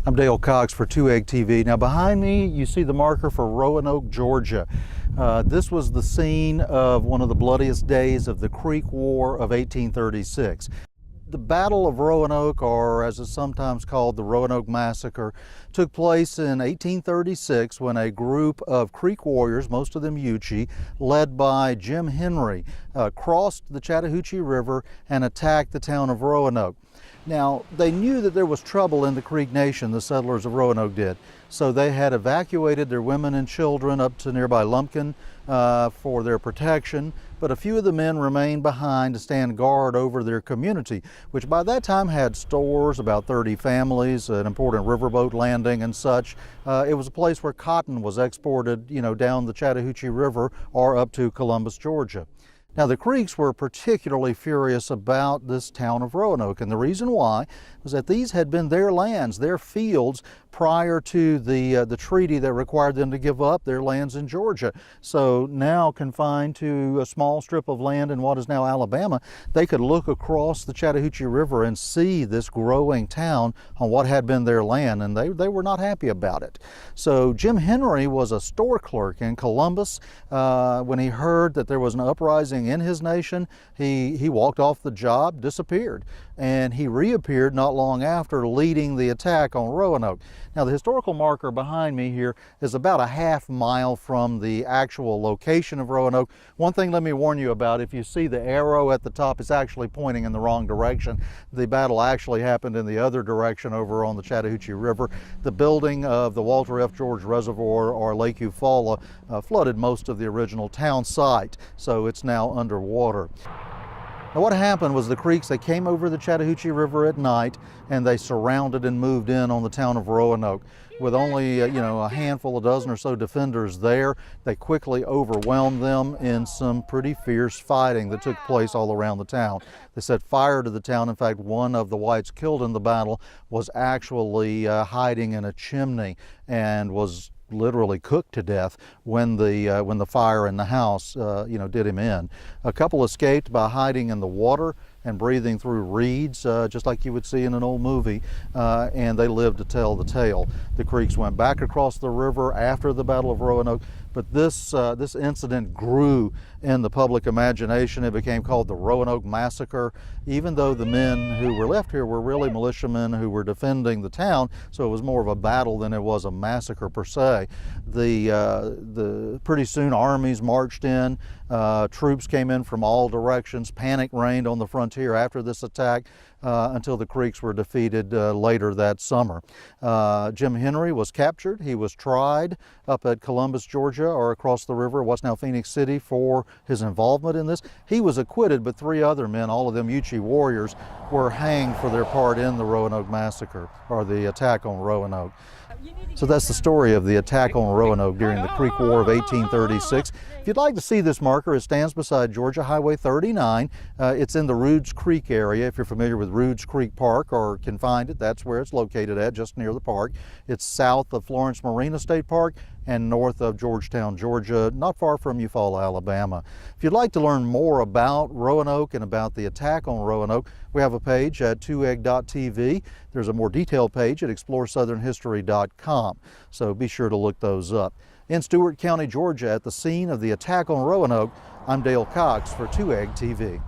I'm Dale Cox for 2 Egg TV. Now behind me you see the marker for Roanoke, Georgia. This was the scene of one of the bloodiest days of the Creek War of 1836. The Battle of Roanoke, or as it's sometimes called, the Roanoke Massacre, took place in 1836 when a group of Creek warriors, most of them Yuchi, led by Jim Henry, crossed the Chattahoochee River and attacked the town of Roanoke. Now, they knew that there was trouble in the Creek Nation, the settlers of Roanoke did, so they had evacuated their women and children up to nearby Lumpkin for their protection, but a few of the men remained behind to stand guard over their community, which by that time had stores, about 30 families, an important riverboat landing and such. It was a place where cotton was exported, down the Chattahoochee River or up to Columbus, Georgia. Now, the Creeks were particularly furious about this town of Roanoke, and the reason why was that these had been their lands, their fields, prior to the treaty that required them to give up their lands in Georgia. So now confined to a small strip of land in what is now Alabama, they could look across the Chattahoochee River and see this growing town on what had been their land, and they were not happy about it. So Jim Henry was a store clerk in Columbus. When he heard that there was an uprising in his nation, he walked off the job, disappeared, and he reappeared not long after, leading the attack on Roanoke. Now, the historical marker behind me here is about a half mile from the actual location of Roanoke. One thing let me warn you about: if you see the arrow at the top, it's actually pointing in the wrong direction. The battle actually happened in the other direction over on the Chattahoochee River. The building of the Walter F. George Reservoir, or Lake Eufaula, flooded most of the original town site, so it's now underwater. Now, what happened was the Creeks, they came over the Chattahoochee River at night and they surrounded and moved in on the town of Roanoke. With only a handful, a dozen or so defenders there, they quickly overwhelmed them in some pretty fierce fighting that took place all around the town. They set fire to the town. In fact, one of the whites killed in the battle was actually hiding in a chimney and was literally cooked to death when the fire in the house did him in. A couple escaped by hiding in the water and breathing through reeds, just like you would see in an old movie, and they lived to tell the tale. The Creeks went back across the river after the Battle of Roanoke, but this incident grew in the public imagination. It became called the Roanoke Massacre, even though the men who were left here were really militiamen who were defending the town, so it was more of a battle than it was a massacre per se. Pretty soon armies marched in, troops came in from all directions, panic reigned on the frontier after this attack until the Creeks were defeated later that summer. Jim Henry was captured. He was tried up at Columbus, Georgia, or across the river, what's now Phoenix City, for his involvement in this. He was acquitted, but 3 other men, all of them Yuchi warriors, were hanged for their part in the Roanoke Massacre, or the attack on Roanoke. So that's the story of the attack on Roanoke during the Creek War of 1836. If you'd like to see this marker, it stands beside Georgia Highway 39. It's in the Roods Creek area. If you're familiar with Roods Creek Park or can find it, that's where it's located at, just near the park. It's south of Florence Marina State Park and north of Georgetown, Georgia, not far from Eufaula, Alabama. If you'd like to learn more about Roanoke and about the attack on Roanoke, we have a page at 2egg.tv. There's a more detailed page at exploresouthernhistory.com, so be sure to look those up. In Stewart County, Georgia, at the scene of the attack on Roanoke, I'm Dale Cox for 2 Egg TV.